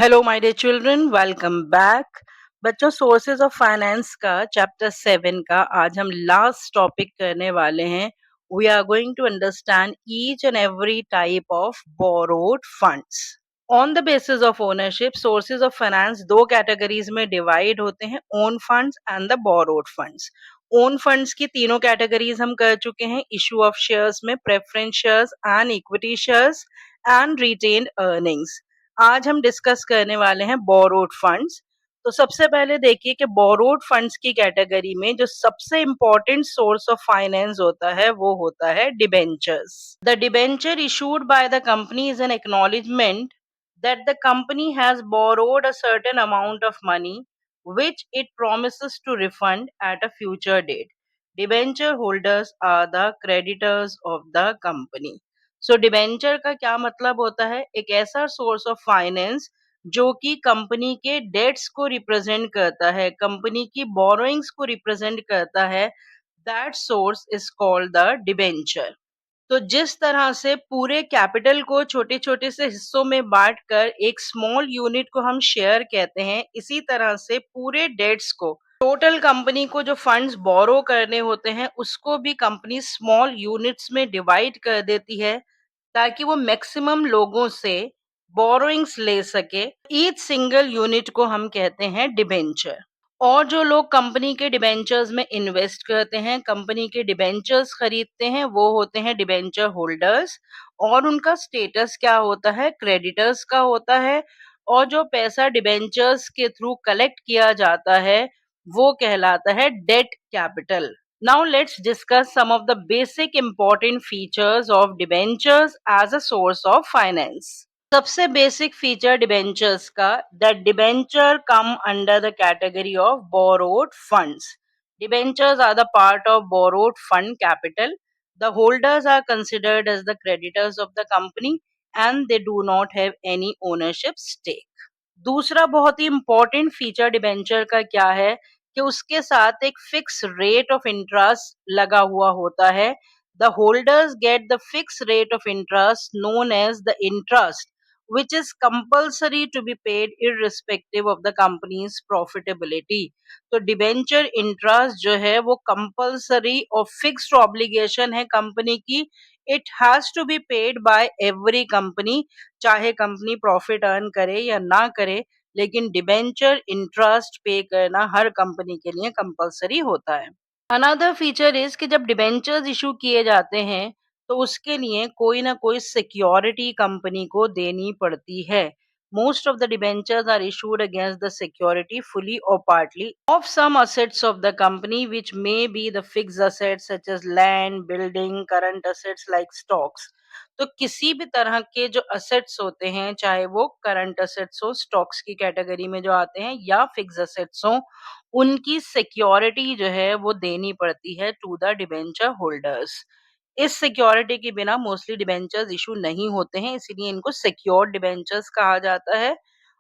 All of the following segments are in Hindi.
Hello my dear children, welcome back. बच्चों, सोर्सेज ऑफ फाइनेंस का चैप्टर 7 का आज हम लास्ट टॉपिक करने वाले हैं। We are going to understand each and every type of borrowed funds. On the basis of ownership, sources of finance दो कैटेगरीज में डिवाइड होते हैं, own funds and the borrowed funds. Own funds की तीनों कैटेगरीज हम कर चुके हैं, इशू ऑफ शेयर्स में preference shares and equity shares and retained earnings. आज हम डिस्कस करने वाले हैं बोरोड फंड्स। तो सबसे पहले देखिए कि बोरोड फंड्स की कैटेगरी में जो सबसे इंपॉर्टेंट सोर्स ऑफ फाइनेंस होता है वो होता है debentures. The debenture issued by the company is an acknowledgement that the company has borrowed a certain amount of money which it promises to refund at a future date. Debenture holders are the creditors of the company. So debenture का क्या मतलब होता है? एक ऐसा सोर्स ऑफ फाइनेंस जो कि कंपनी के डेट्स को रिप्रेजेंट करता है, कंपनी की बोरोइंग्स को रिप्रेजेंट करता है। That source is called the debenture. तो जिस तरह से पूरे कैपिटल को छोटे छोटे से हिस्सों में बांटकर एक स्मॉल यूनिट को हम शेयर कहते हैं, इसी तरह से पूरे डेट्स को, टोटल कंपनी को जो फंड्स बोरो करने होते हैं उसको भी कंपनी स्मॉल यूनिट्स में डिवाइड कर देती है ताकि वो मैक्सिमम लोगों से बोरोइंग्स ले सके। ईच सिंगल यूनिट को हम कहते हैं डिबेंचर। और जो लोग कंपनी के डिबेंचर्स में इन्वेस्ट करते हैं, कंपनी के डिबेंचर्स खरीदते हैं, वो होते हैं डिबेंचर होल्डर्स। और उनका स्टेटस क्या होता है? क्रेडिटर्स का होता है। और जो पैसा डिबेंचर्स के थ्रू कलेक्ट किया जाता है वो कहलाता है debt capital. Now let's discuss some of the basic important features of debentures as a source of finance. सबसे बेसिक फीचर डिबेंचर्स का, that debenture come under the category of borrowed funds. Debentures are the part of borrowed fund capital. The holders are considered as the creditors of the company and they do not have any ownership stake. दूसरा बहुत ही इंपॉर्टेंट फीचर डिबेंचर का क्या है कि उसके साथ एक फिक्स रेट ऑफ इंटरेस्ट लगा हुआ होता है। The holders get the fix rate of interest known as the interest which is compulsory to be paid irrespective of the company's profitability. तो डिबेंचर इंटरेस्ट जो है वो कंपल्सरी और फिक्स्ड ऑब्लिगेशन है कंपनी की। It has to be paid by every company, चाहे कंपनी प्रॉफिट अर्न करे या ना करे, लेकिन डिबेंचर इंटरेस्ट पे करना हर कंपनी के लिए कंपलसरी होता है। अनदर फीचर इज कि जब डिबेंचर्स इशू किए जाते हैं तो उसके लिए कोई ना कोई सिक्योरिटी कंपनी को देनी पड़ती है। Most of the debentures are issued against the security fully or partly of some assets of the company which may be the fixed assets such as land, building, current assets like stocks. तो किसी भी तरह के जो असेट्स होते हैं, चाहे वो करंट असेट्स हो, स्टॉक्स की कैटेगरी में जो आते हैं, या फिक्स असेट्स हो, उनकी सिक्योरिटी जो है वो देनी पड़ती है टू द डिबेंचर होल्डर्स। इस सिक्योरिटी के बिना मोस्टली डिबेंचर्स इशू नहीं होते हैं, इसीलिए इनको सिक्योर्ड डिबेंचर्स कहा जाता है।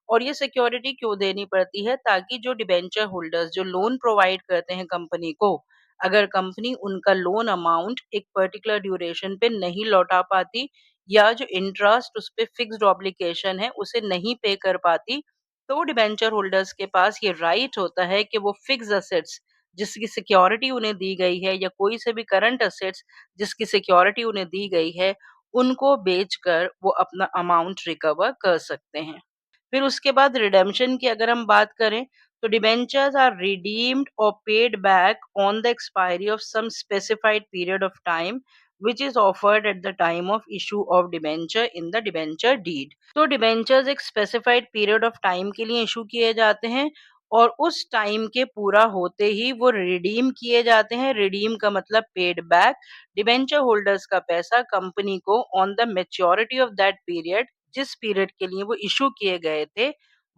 और ये सिक्योरिटी क्यों देनी पड़ती है? ताकि जो डिबेंचर होल्डर्स जो लोन प्रोवाइड करते हैं कंपनी को, अगर कंपनी उनका लोन अमाउंट एक पर्टिकुलर ड्यूरेशन पे नहीं लौटा पाती या जो इंटरेस्ट उस पे फिक्स्ड ऑब्लिगेशन है उसे नहीं पे कर पाती, तो डिबेंचर होल्डर्स के पास ये राइट होता है कि वो फिक्स्ड असेट्स जिसकी सिक्योरिटी उन्हें दी गई है या कोई से भी करंट असेट्स जिसकी सिक्योरिटी उन्हें दी गई है, उनको बेचकर वो अपना अमाउंट रिकवर कर सकते हैं। फिर उसके बाद रिडेम्पशन की अगर हम बात करें तो डिबेंचर्स आर रिडीम्ड और paid back on the expiry of some specified period of time which is offered at the time of issue of debenture in the debenture deed. तो डिबेंचर्स एक स्पेसिफाइड पीरियड ऑफ टाइम के लिए इशू किए जाते हैं और उस टाइम के पूरा होते ही वो रिडीम किए जाते हैं। रिडीम का मतलब पेड बैक। डिबेंचर होल्डर्स का पैसा कंपनी को on the maturity of that period, जिस पीरियड के लिए वो इशू किए गए थे,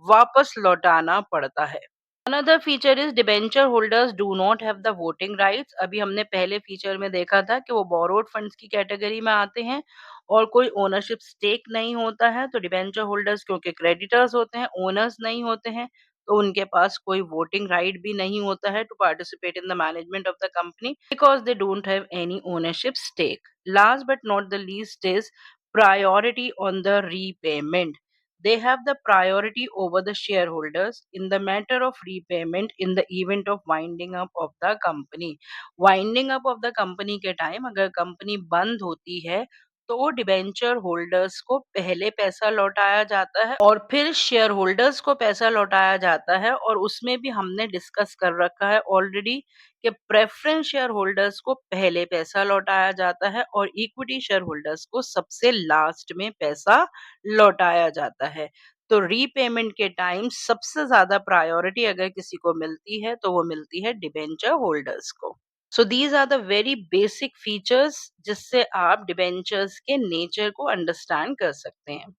वापस लौटाना पड़ता है। Another feature is debenture holders do not have the voting rights. अभी हमने पहले फीचर में देखा था कि वो बोरोड फंड्स की कैटेगरी में आते हैं और कोई ओनरशिप स्टेक नहीं होता है। तो डिबेंचर होल्डर्स क्योंकि क्रेडिटर्स होते हैं, ओनर्स नहीं होते हैं, तो उनके पास कोई वोटिंग राइट भी नहीं होता है to participate in the management of the company because they don't have any ownership stake. Last but not the least is priority on the repayment. they have the priority over the shareholders in the matter of repayment in the event of winding up of the company. Winding up of the company के टाइम अगर कंपनी बंद होती है तो डिबेंचर होल्डर्स को पहले पैसा लौटाया जाता है और फिर शेयर होल्डर्स को पैसा लौटाया जाता है, और उसमें भी हमने डिस्कस कर रखा है ऑलरेडी कि प्रेफरेंस शेयर होल्डर्स को पहले पैसा लौटाया जाता है और इक्विटी शेयर होल्डर्स को सबसे लास्ट में पैसा लौटाया जाता है। तो रीपेमेंट के टाइम सबसे ज्यादा प्रायोरिटी अगर किसी को मिलती है तो वो मिलती है डिबेंचर होल्डर्स को। So these are the very basic features जिससे आप डिबेंचर्स के नेचर को अंडरस्टैंड कर सकते हैं।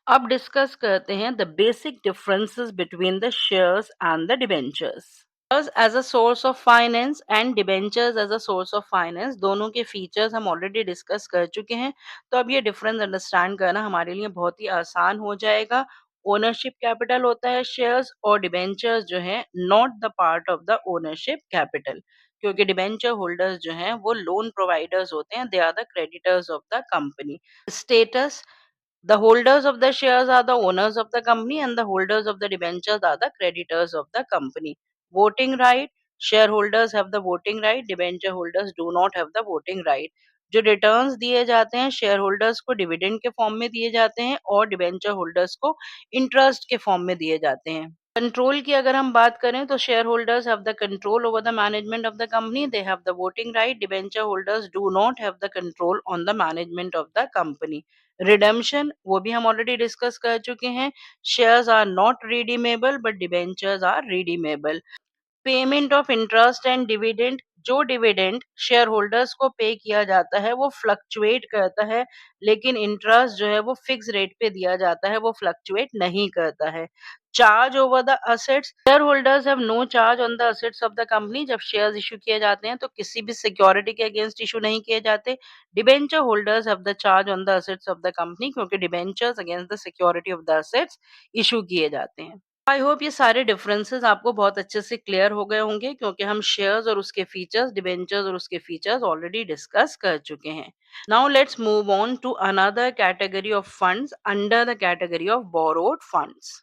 अब डिस्कस करते हैं the basic differences between the shares and the debentures. Shares as a source of finance and debentures as a source of finance, दोनों के फीचर्स हम ऑलरेडी डिस्कस कर चुके हैं, तो अब ये डिफरेंस अंडरस्टैंड करना हमारे लिए बहुत ही आसान हो जाएगा। ओनरशिप कैपिटल होता है शेयर्स, और डिबेंचर्स जो है not the part of the ownership capital, क्योंकि डिबेंचर होल्डर्स जो हैं वो लोन प्रोवाइडर्स होते हैं, they are the creditors of the company. Status, the holders of the shares are the owners of the company and the holders of the debentures are the creditors of the company. Voting right, shareholders have the voting right, debenture holders do not have the voting right. जो रिटर्न्स दिए जाते हैं शेयर होल्डर्स को डिविडेंड के फॉर्म में दिए जाते हैं और डिबेंचर होल्डर्स को इंटरेस्ट के फॉर्म में दिए जाते हैं। कंट्रोल की अगर हम बात करें तो share holders have the control over the management of the company, they have the voting right, debenture holders do not have the control on the management of the company. Redemption वो भी हम ऑलरेडी डिस्कस कर चुके हैं, shares are not redeemable but debentures are redeemable. Payment of interest and dividend, जो डिविडेंड शेयर होल्डर्स को पे किया जाता है वो फ्लक्चुएट करता है, लेकिन इंटरेस्ट जो है वो फिक्स रेट पे दिया जाता है, वो फ्लक्चुएट नहीं करता है। Charge over the assets, share holders have no charge on the assets of the company, जब शेयर्स इशू किए जाते हैं तो किसी भी सिक्योरिटी के अगेंस्ट इशू नहीं किए जाते। Debenture holders have the charge on the assets of the company, क्योंकि debentures against the security of the assets issue किए जाते हैं। आई होप ये सारे डिफरेंसेस आपको बहुत अच्छे से क्लियर हो गए होंगे, क्योंकि हम शेयर्स और उसके फीचर्स, डिबेंचर्स और उसके फीचर्स ऑलरेडी डिस्कस कर चुके हैं। Now let's move on to another category of funds under the category of borrowed funds.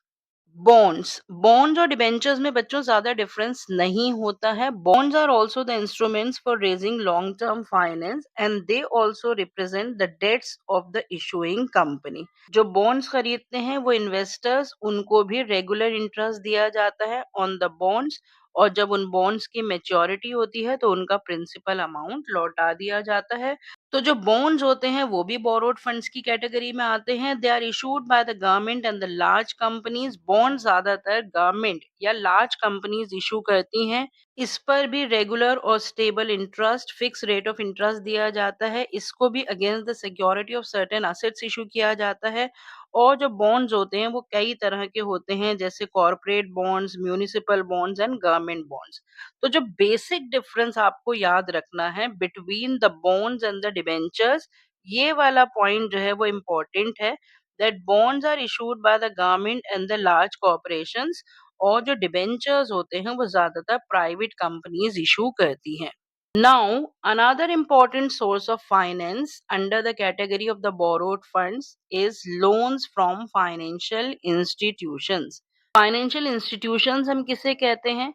Bonds, bonds और डिबेंचर्स में बच्चों ज्यादा डिफरेंस नहीं होता है। Bonds are also the instruments for raising long term finance and they also represent the debts of the issuing company. जो बॉन्ड्स खरीदते हैं वो इन्वेस्टर्स, उनको भी रेगुलर इंटरेस्ट दिया जाता है ऑन द बॉन्ड्स, और जब उन बॉन्ड्स की मैच्योरिटी होती है तो उनका प्रिंसिपल अमाउंट लौटा दिया जाता है। तो जो बॉन्ड्स होते हैं वो भी बोरोड फंड्स की कैटेगरी में आते हैं। They are issued by the government and the large companies. Bond ज्यादातर गवर्नमेंट या लार्ज कंपनीज इशू करती हैं। इस पर भी रेगुलर और stable interest, fix rate of interest दिया जाता है। इसको भी against the security of certain assets issue किया जाता है। और जो बॉन्ड्स होते हैं वो कई तरह के होते हैं, जैसे corporate bonds, municipal bonds and government bonds. तो जो बेसिक डिफरेंस आपको याद रखना है between the bonds and the debentures, ये वाला पॉइंट जो है वो इम्पोर्टेंट है, that bonds are issued by the government and the large corporations, और जो डिबेंचर्स होते हैं वो ज्यादातर प्राइवेट कंपनीज इशू करती हैं। Now, another important source of finance under the category of the borrowed funds is loans from financial institutions. Financial institutions हम किसे कहते हैं?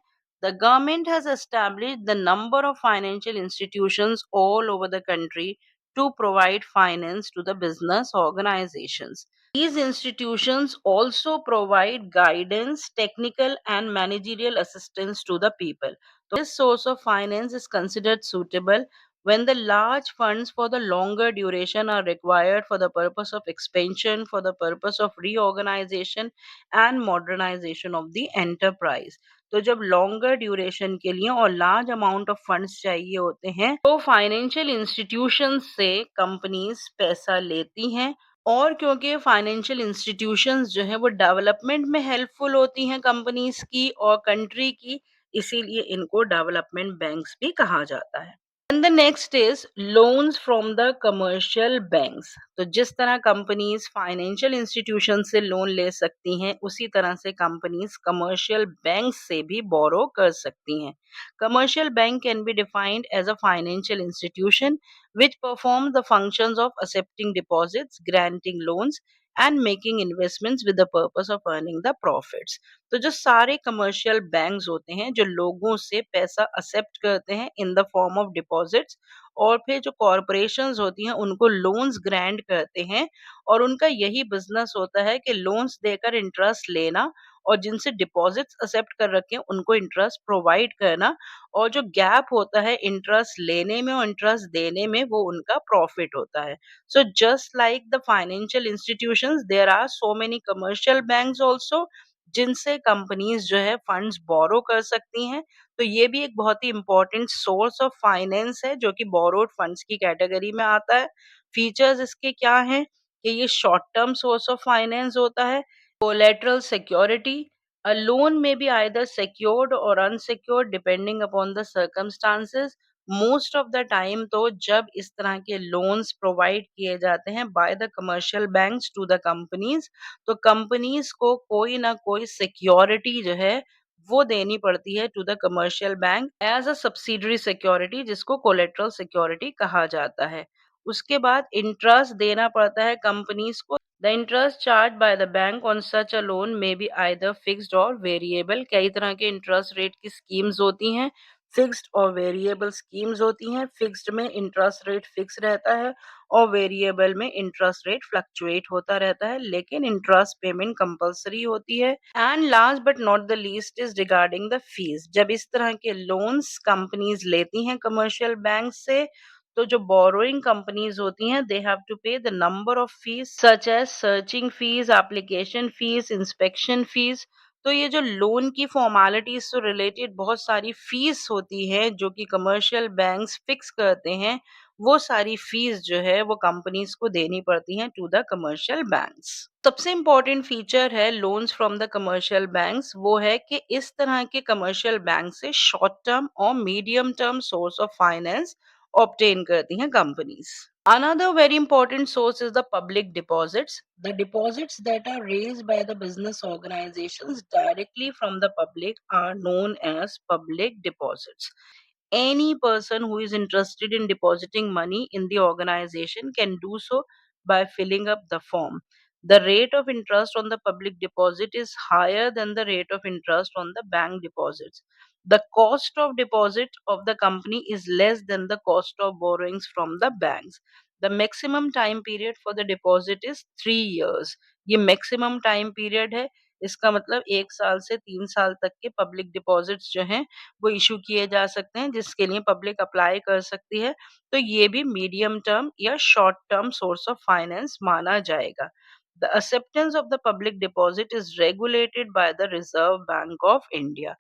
The government has established the number of financial institutions all over the country to provide finance to the business organizations. These institutions also provide guidance, technical and managerial assistance to the people. This source of finance is considered suitable when the large funds for the longer duration are required for the purpose of expansion, for the purpose of reorganization and modernization of the enterprise. तो जब लॉन्गर ड्यूरेशन के लिए और लार्ज अमाउंट ऑफ फंड्स चाहिए होते हैं तो फाइनेंशियल इंस्टीट्यूशंस से कंपनीज पैसा लेती हैं। और क्योंकि फाइनेंशियल इंस्टीट्यूशंस जो है वो डेवलपमेंट में हेल्पफुल होती हैं कंपनीज की और कंट्री की, इसीलिए इनको डेवलपमेंट बैंक्स भी कहा जाता है। And the next is loans from the commercial banks. तो जिस तरह कंपनीज फाइनेंशियल इंस्टीट्यूशन से लोन ले सकती हैं, उसी तरह से कंपनीज कमर्शियल बैंक से भी बोरो कर सकती हैं। Commercial bank can be defined as a financial institution which perform the functions of accepting deposits, granting loans and making investments with the purpose of earning the profits. तो जो सारे कमर्शियल बैंक्स होते हैं जो लोगों से पैसा एक्सेप्ट करते हैं in the form of deposits, और फिर जो कॉरपोरेशंस होती हैं उनको लोन्स ग्रांट करते हैं, और उनका यही बिजनेस होता है कि लोन्स देकर इंटरेस्ट लेना और जिनसे डिपॉजिट्स एक्सेप्ट कर रखे हैं उनको इंटरेस्ट प्रोवाइड करना, और जो गैप होता है इंटरेस्ट लेने में और इंटरेस्ट देने में वो उनका प्रॉफिट होता है। So just like the financial institutions there are so many commercial banks also जिनसे कंपनीज जो है फंड्स बोरो कर सकती हैं। तो ये भी एक बहुत ही इम्पोर्टेंट सोर्स ऑफ फाइनेंस है जो कि बोरोड फंड्स की कैटेगरी में आता है। फीचर्स इसके क्या हैं कि ये short term source of finance होता है। Collateral security, a loan may be either secured or unsecured depending upon the circumstances। Most of the time तो जब इस तरह के लोन्स प्रोवाइड किए जाते हैं by the commercial banks to the companies, तो कंपनीज को कोई ना कोई सिक्योरिटी जो है वो देनी पड़ती है to the commercial bank as a subsidiary security, जिसको कोलेट्रल सिक्योरिटी कहा जाता है। उसके बाद इंटरेस्ट देना पड़ता है कंपनीज को। The interest charge by the bank on such a loan may be either fixed और वेरिएबल। कई तरह के इंटरेस्ट रेट की स्कीम्स होती हैं, फिक्स्ड और वेरिएबल स्कीम्स होती हैं। फिक्स्ड में इंटरेस्ट रेट फिक्स रहता है और वेरिएबल में इंटरेस्ट रेट फ्लक्चुएट होता रहता है, लेकिन इंटरेस्ट पेमेंट कंपलसरी होती है। And last but not the least is regarding the fees. जब इस तरह के लोन्स कंपनीज लेती हैं कमर्शियल बैंक से, तो जो बोरोइंग कंपनीज होती हैं they have to pay the number of fees such as searching fees, application fees, inspection fees. तो ये जो लोन की फॉर्मेलिटीज से रिलेटेड बहुत सारी फीस होती है जो कि कमर्शियल बैंक्स फिक्स करते हैं, वो सारी फीस जो है वो कंपनीज को देनी पड़ती हैं टू द कमर्शियल बैंक्स। सबसे इम्पोर्टेंट फीचर है loans from the commercial banks, वो है कि इस तरह के कमर्शियल बैंक से शॉर्ट टर्म और medium term source of finance obtain करती हैं companies. Another very important source is the public deposits. The deposits that are raised by the business organizations directly from the public are known as public deposits. Any person who is interested in depositing money in the organization can do so by filling up the form. The rate of interest on the public deposit is higher than the rate of interest on the bank deposits. The cost of deposit of the company is less than the cost of borrowings from the banks. The maximum time period for the deposit is 3 years. ये maximum time period है, इसका मतलब 1 साल से 3 साल तक के पब्लिक डिपॉजिट्स जो हैं वो इशू किए जा सकते हैं, जिसके लिए पब्लिक अप्लाई कर सकती है। तो ये भी मीडियम टर्म या short term source of finance माना जाएगा। The acceptance of the public deposit is regulated by the Reserve Bank of India.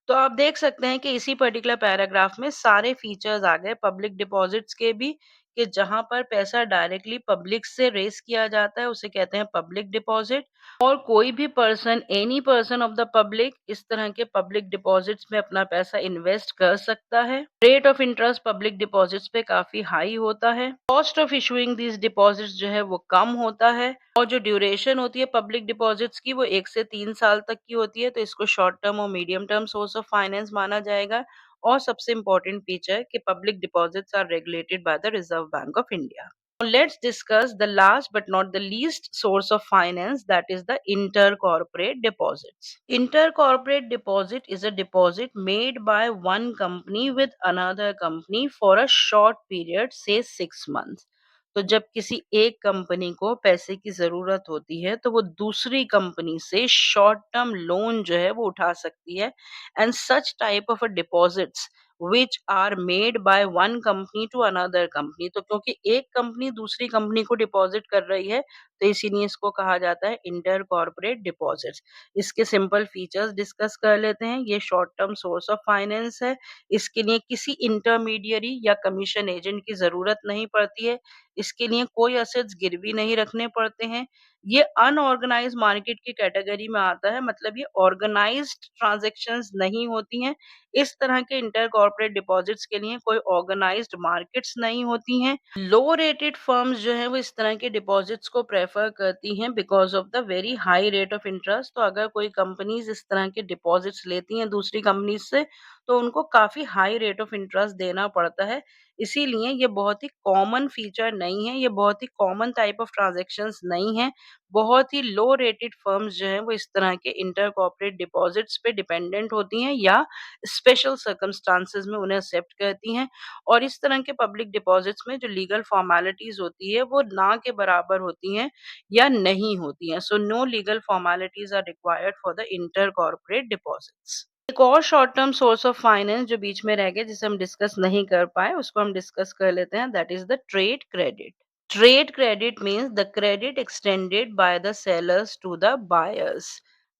तो आप देख सकते हैं कि इसी पर्टिकुलर पैराग्राफ में सारे फीचर्स आ गए पब्लिक डिपॉजिट्स के भी, कि जहां पर पैसा डायरेक्टली पब्लिक से रेज किया जाता है उसे कहते हैं पब्लिक डिपॉजिट, और कोई भी person, any person of the public इस तरह के पब्लिक डिपॉजिट्स में अपना पैसा इन्वेस्ट कर सकता है। Rate of interest public deposits पे काफी हाई होता है। Cost of issuing these deposits जो है वो कम होता है, और जो ड्यूरेशन होती है पब्लिक डिपॉजिट्स की वो 1 से 3 साल तक की होती है, तो इसको शॉर्ट टर्म और medium term source of finance माना जाएगा। और सबसे इम्पोर्टेंट फीचर कि public deposits are regulated by the Reserve Bank of India. Now let's discuss the last but not the least source of finance, that is the intercorporate deposits. Intercorporate deposit is a deposit made by one company with another company for a short period, say 6 months. तो जब किसी एक कंपनी को पैसे की जरूरत होती है तो वो दूसरी कंपनी से शॉर्ट टर्म लोन जो है वो उठा सकती है, and such type of a deposits which are made by one company to another company। तो क्योंकि एक कंपनी दूसरी कंपनी को डिपॉजिट कर रही है तो इसीलिए इसको कहा जाता है इंटर कॉर्पोरेट डिपॉजिट्स। इसके सिंपल फीचर्स डिस्कस कर लेते हैं। ये short term source of finance है, इसके लिए किसी इंटरमीडियरी या कमीशन एजेंट की जरूरत नहीं पड़ती है, इसके लिए कोई असेट्स गिरवी नहीं रखने पड़ते हैं। ये अनऑर्गेनाइज्ड मार्केट की कैटेगरी में आता है, मतलब ये ऑर्गेनाइज्ड ट्रांजैक्शंस नहीं होती हैं। इस तरह के इंटर कॉर्पोरेट डिपॉजिट्स के लिए कोई ऑर्गेनाइज्ड मार्केट्स नहीं होती हैं। लो रेटेड फर्म्स जो हैं वो इस तरह के डिपॉजिट्स को प्रेफर करती हैं because of the very high rate of interest. तो अगर कोई कंपनीज इस तरह के डिपॉजिट्स लेती हैं दूसरी कंपनीज से तो उनको काफी हाई रेट ऑफ इंटरेस्ट देना पड़ता है। इसीलिए ये बहुत ही कॉमन फीचर नहीं है, ये बहुत ही कॉमन टाइप ऑफ ट्रांज़ैक्शंस नहीं है। बहुत ही लो रेटेड फर्म्स जो हैं वो इस तरह के इंटर कॉर्पोरेट डिपॉज़िट्स पे डिपेंडेंट होती हैं या स्पेशल सर्कमस्टांसेस में उन्हें एक्सेप्ट करती हैं और इस तरह के पब्लिक डिपॉज़िट्स में जो लीगल फॉर्मेलिटीज़ होती है वो ना के बराबर होती हैं या नहीं होती हैं। So no legal formalities are required for the inter corporate deposits. एक और short term source of finance जो बीच में रह गया जिसे हम डिस्कस नहीं कर पाए, उसको हम डिस्कस कर लेते हैं, that is the trade credit. Trade credit means the credit extended by the sellers to the buyers.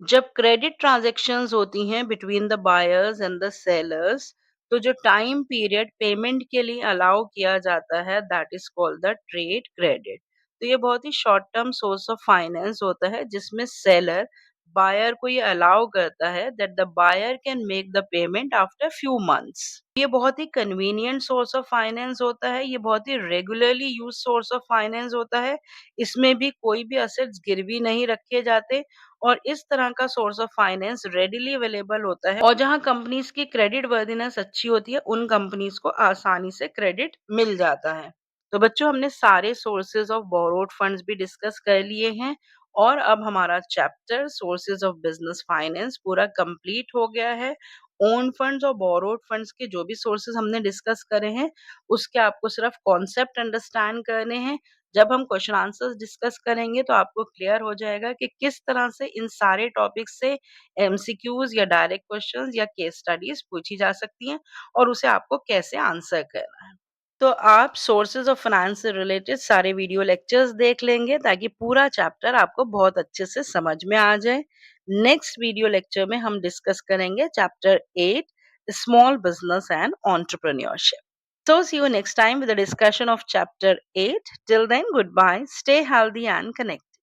जब क्रेडिट ट्रांजैक्शंस होती हैं between the buyers and the sellers, तो जो टाइम पीरियड पेमेंट के लिए अलाउ किया जाता है that is called the trade credit. तो ये बहुत ही short term source of finance होता है जिसमें सेलर बायर को ये अलाउ करता है that the buyer can make the payment after few months. ये बहुत ही कन्वीनियंट सोर्स ऑफ फाइनेंस होता है, ये बहुत ही regularly used source of finance होता है। इसमें भी कोई भी असेट्स गिरवी नहीं रखे जाते और इस तरह का source of finance readily available होता है और जहाँ कंपनीज की क्रेडिट वर्दिनेस अच्छी होती है, उन कंपनीज को आसानी से क्रेडिट मिल जाता है। तो बच्चों हमने सारे सोर्सेज ऑफ बोरोड फंड्स भी डिस्कस कर लिए हैं और अब हमारा chapter sources of business finance पूरा कंप्लीट हो गया है। ओन फंड्स और बोरोड फंड्स के जो भी सोर्सेज हमने डिस्कस करे हैं, उसके आपको सिर्फ कॉन्सेप्ट अंडरस्टैंड करने हैं। जब हम क्वेश्चन आंसर्स डिस्कस करेंगे तो आपको क्लियर हो जाएगा कि किस तरह से इन सारे टॉपिक्स से एमसीक्यूज या डायरेक्ट क्वेश्चंस या केस स्टडीज पूछी जा सकती हैं और उसे आपको कैसे आंसर करना है। तो आप सोर्सेज ऑफ फाइनेंस से रिलेटेड सारे वीडियो लेक्चर्स देख लेंगे ताकि पूरा चैप्टर आपको बहुत अच्छे से समझ में आ जाए। नेक्स्ट वीडियो लेक्चर में हम डिस्कस करेंगे chapter 8 small business and entrepreneurship. So see you next time with a discussion of chapter 8. Till then, goodbye. Stay healthy and connected.